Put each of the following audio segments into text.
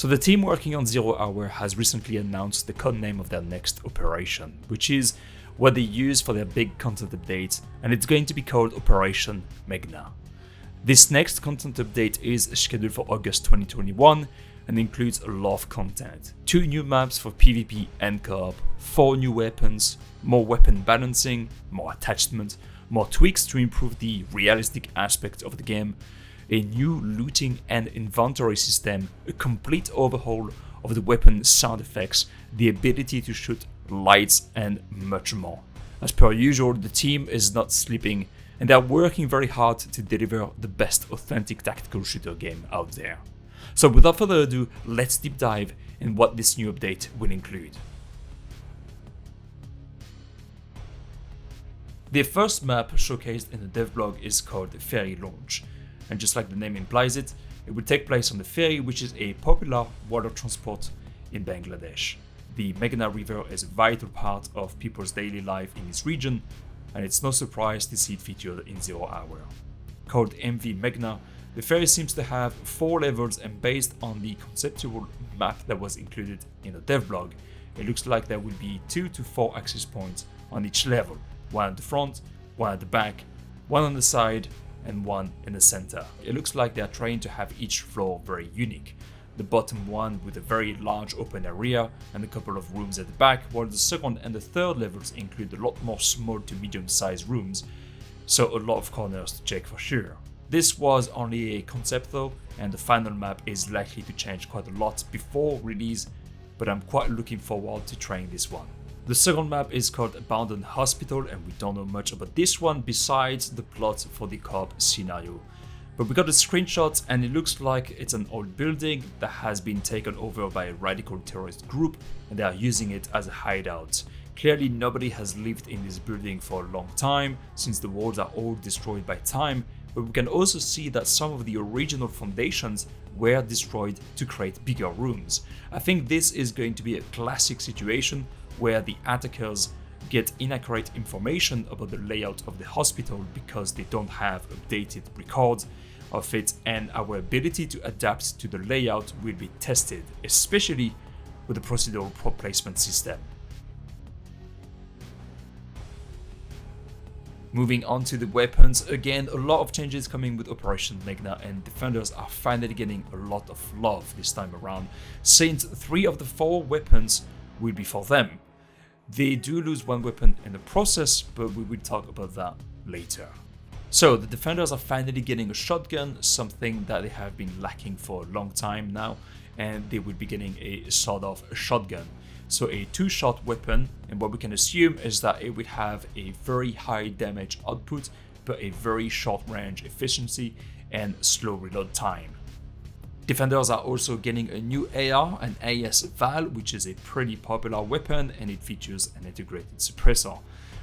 So the team working on 0 Hour has recently announced the codename of their next operation, which is what they use for their big content update, and it's going to be called Operation Meghna. This next content update is scheduled for August 2021 and includes a lot of content. 2 new maps for PvP and co-op, 4 new weapons, more weapon balancing, more attachment, more tweaks to improve the realistic aspect of the game, a new looting and inventory system, a complete overhaul of the weapon sound effects, the ability to shoot lights, and much more. As per usual, the team is not sleeping and they are working very hard to deliver the best authentic tactical shooter game out there. So without further ado, let's deep dive in what this new update will include. The first map showcased in the dev blog is called Ferry Launch, and just like the name implies it will take place on the ferry, which is a popular water transport in Bangladesh. The Meghna River is a vital part of people's daily life in this region, and it's no surprise to see it featured in 0 Hour. Called MV Meghna, the ferry seems to have 4 levels, and based on the conceptual map that was included in the dev blog, it looks like there will be 2 to 4 access points on each level, 1 at the front, 1 at the back, 1 on the side, and 1 in the center. It looks like they are trying to have each floor very unique. The bottom one with a very large open area and a couple of rooms at the back, while the second and the third levels include a lot more small to medium sized rooms, so a lot of corners to check for sure. This was only a concept though, and the final map is likely to change quite a lot before release, but I'm quite looking forward to trying this one. The second map is called Abandoned Hospital, and we don't know much about this one besides the plot for the co-op scenario. But we got a screenshot and it looks like it's an old building that has been taken over by a radical terrorist group and they are using it as a hideout. Clearly nobody has lived in this building for a long time since the walls are all destroyed by time, but we can also see that some of the original foundations were destroyed to create bigger rooms. I think this is going to be a classic situation where the attackers get inaccurate information about the layout of the hospital because they don't have updated records of it, and our ability to adapt to the layout will be tested, especially with the procedural prop placement system. Moving on to the weapons, again a lot of changes coming with Operation Meghna, and defenders are finally getting a lot of love this time around, since 3 of the 4 weapons will be for them. They do lose 1 weapon in the process, but we will talk about that later. So the defenders are finally getting a shotgun, something that they have been lacking for a long time now, and they will be getting a sort of shotgun. So a 2-shot weapon, and what we can assume is that it will have a very high damage output, but a very short range efficiency and slow reload time. Defenders are also getting a new AR, an AS Val, which is a pretty popular weapon, and it features an integrated suppressor.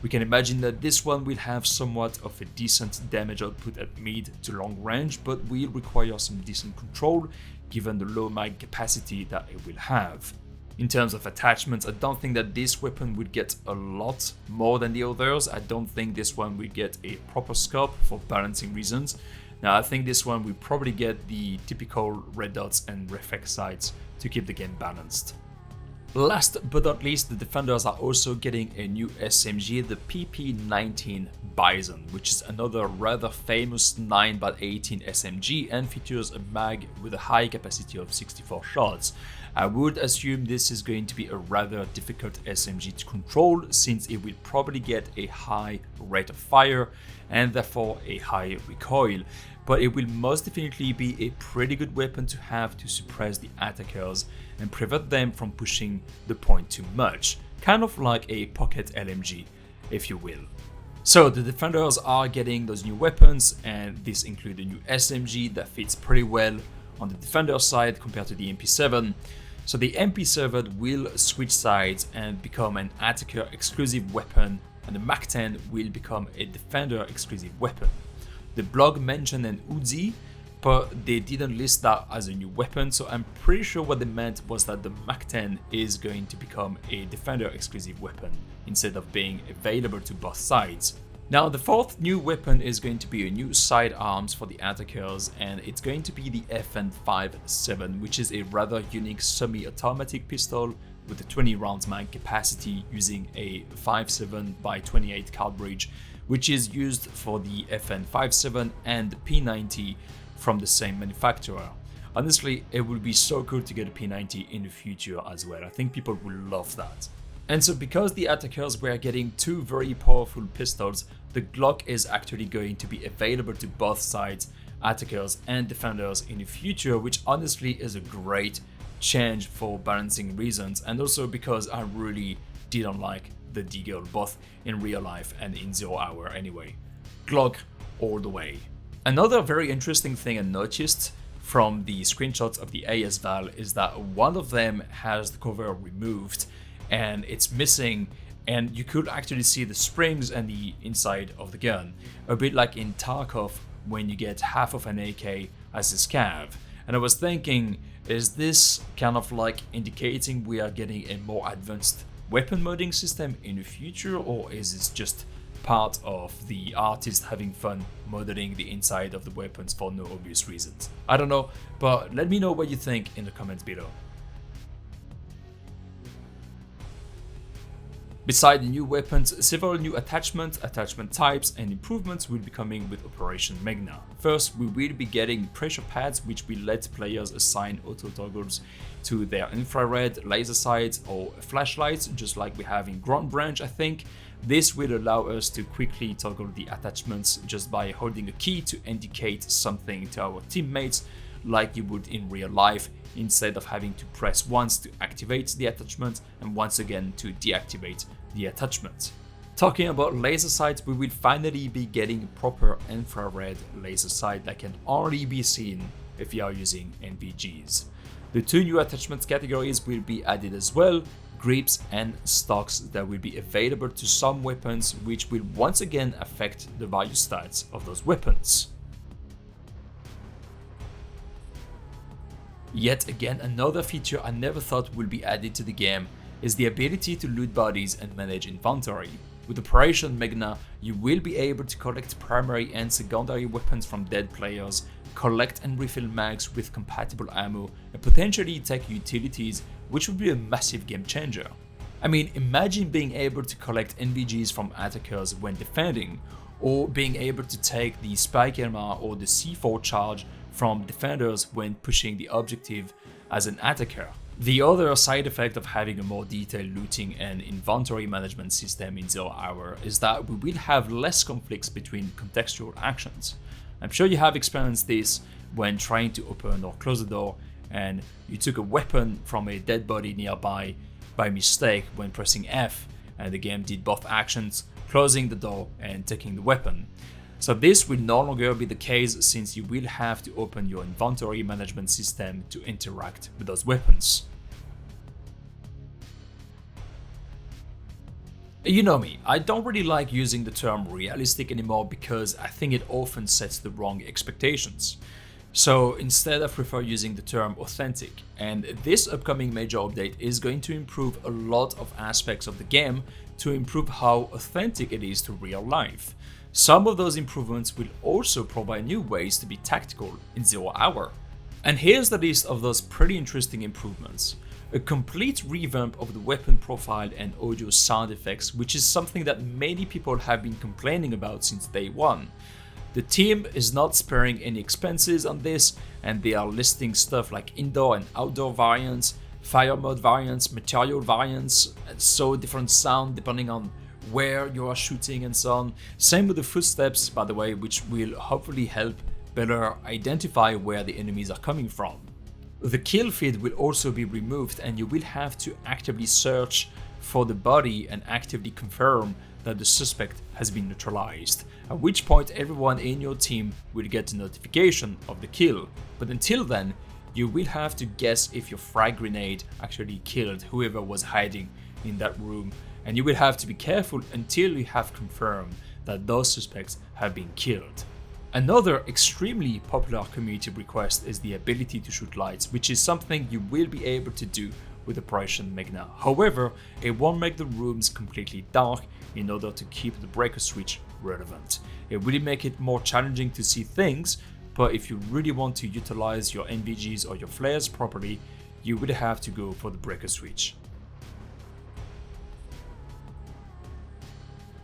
We can imagine that this one will have somewhat of a decent damage output at mid to long range, but will require some decent control given the low mag capacity that it will have. In terms of attachments, I don't think that this weapon would get a lot more than the others. I don't think this one will get a proper scope for balancing reasons. Now I think this one will probably get the typical red dots and reflex sights to keep the game balanced. Last but not least, the defenders are also getting a new SMG, the PP-19 Bison, which is another rather famous 9x18 SMG and features a mag with a high capacity of 64 shots. I would assume this is going to be a rather difficult SMG to control, since it will probably get a high rate of fire and therefore a high recoil, but it will most definitely be a pretty good weapon to have to suppress the attackers and prevent them from pushing the point too much, kind of like a pocket LMG, if you will. So the defenders are getting those new weapons, and this includes a new SMG that fits pretty well on the defender side compared to the MP7. So the MP7 will switch sides and become an attacker exclusive weapon, and the MAC-10 will become a defender exclusive weapon. The blog mentioned an R.O.D.E, but they didn't list that as a new weapon, so I'm pretty sure what they meant was that the MAC-10 is going to become a defender exclusive weapon instead of being available to both sides. Now, the fourth new weapon is going to be a new sidearms for the attackers, and it's going to be the FN57, which is a rather unique semi-automatic pistol with a 20 rounds mag capacity using a 5.7x28 cartridge, which is used for the FN57 and the P90 from the same manufacturer. Honestly, it would be so cool to get a P90 in the future as well. I think people will love that. And so because the attackers were getting two very powerful pistols, the Glock is actually going to be available to both sides, attackers and defenders in the future, which honestly is a great change for balancing reasons, and also because I really didn't like the Deagle both in real life and in 0 hour anyway. Glock all the way. Another very interesting thing I noticed from the screenshots of the ASVAL is that one of them has the cover removed and it's missing, and you could actually see the springs and the inside of the gun, a bit like in Tarkov when you get half of an AK as a scav. And I was thinking, is this kind of like indicating we are getting a more advanced weapon modding system in the future, or is this just part of the artist having fun modeling the inside of the weapons for no obvious reasons? I don't know, but let me know what you think in the comments below. Beside the new weapons, several new attachments, attachment types and improvements will be coming with Operation Meghna. First, we will be getting pressure pads, which will let players assign auto toggles to their infrared, laser sights or flashlights, just like we have in Ground Branch, I think. This will allow us to quickly toggle the attachments just by holding a key to indicate something to our teammates, like you would in real life, instead of having to press once to activate the attachment and once again to deactivate the attachment. Talking about laser sights, we will finally be getting proper infrared laser sight that can only be seen if you are using NVGs. The two new attachment categories will be added as well, grips and stocks that will be available to some weapons, which will once again affect the value stats of those weapons. Yet again, another feature I never thought would be added to the game is the ability to loot bodies and manage inventory. With Operation Meghna, you will be able to collect primary and secondary weapons from dead players, collect and refill mags with compatible ammo, and potentially take utilities, which would be a massive game changer. I mean, imagine being able to collect NVGs from attackers when defending, or being able to take the spike armor or the C4 charge from defenders when pushing the objective as an attacker. The other side effect of having a more detailed looting and inventory management system in 0 hour is that we will have less conflicts between contextual actions. I'm sure you have experienced this when trying to open or close a door and you took a weapon from a dead body nearby by mistake when pressing F, and the game did both actions, closing the door and taking the weapon. So this will no longer be the case, since you will have to open your inventory management system to interact with those weapons. You know me, I don't really like using the term realistic anymore because I think it often sets the wrong expectations. So instead I prefer using the term authentic, and this upcoming major update is going to improve a lot of aspects of the game to improve how authentic it is to real life. Some of those improvements will also provide new ways to be tactical in 0 hour. And here's the list of those pretty interesting improvements. A complete revamp of the weapon profile and audio sound effects, which is something that many people have been complaining about since day one. The team is not sparing any expenses on this, and they are listing stuff like indoor and outdoor variants, fire mode variants, material variants, and so different sound depending on where you are shooting and so on. Same with the footsteps, by the way, which will hopefully help better identify where the enemies are coming from. The kill feed will also be removed, and you will have to actively search for the body and actively confirm that the suspect has been neutralized, at which point everyone in your team will get a notification of the kill. But until then, you will have to guess if your frag grenade actually killed whoever was hiding in that room, and you will have to be careful until you have confirmed that those suspects have been killed. Another extremely popular community request is the ability to shoot lights, which is something you will be able to do with Operation Meghna. However, it won't make the rooms completely dark in order to keep the breaker switch relevant. It will make it more challenging to see things, but if you really want to utilize your NVGs or your flares properly, you would have to go for the breaker switch.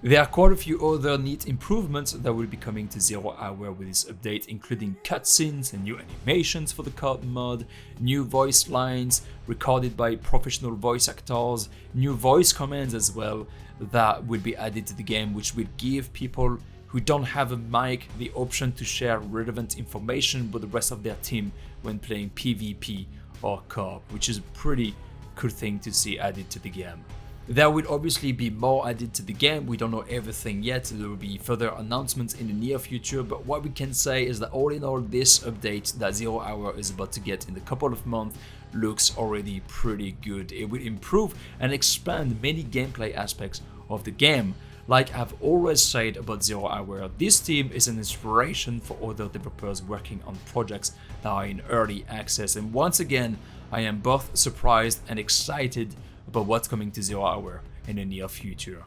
There are quite a few other neat improvements that will be coming to 0 Hour with this update, including cutscenes and new animations for the co-op mod, new voice lines recorded by professional voice actors, new voice commands as well that will be added to the game, which will give people who don't have a mic the option to share relevant information with the rest of their team when playing PvP or co-op, which is a pretty cool thing to see added to the game. There will obviously be more added to the game. We don't know everything yet. There will be further announcements in the near future, but what we can say is that all in all, this update that 0 Hour is about to get in a couple of months looks already pretty good. It will improve and expand many gameplay aspects of the game. Like I've always said about 0 Hour, this team is an inspiration for other developers working on projects that are in early access, and once again I am both surprised and excited about what's coming to 0 Hour in the near future.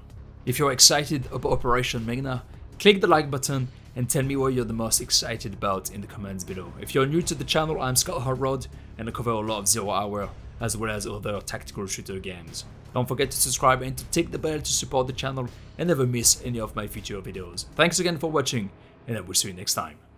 If you're excited about Operation Meghna, click the like button and tell me what you're the most excited about in the comments below. If you're new to the channel, I'm Hotrod and I cover a lot of 0 Hour as well as other tactical shooter games. Don't forget to subscribe and to tick the bell to support the channel and never miss any of my future videos. Thanks again for watching, and I will see you next time.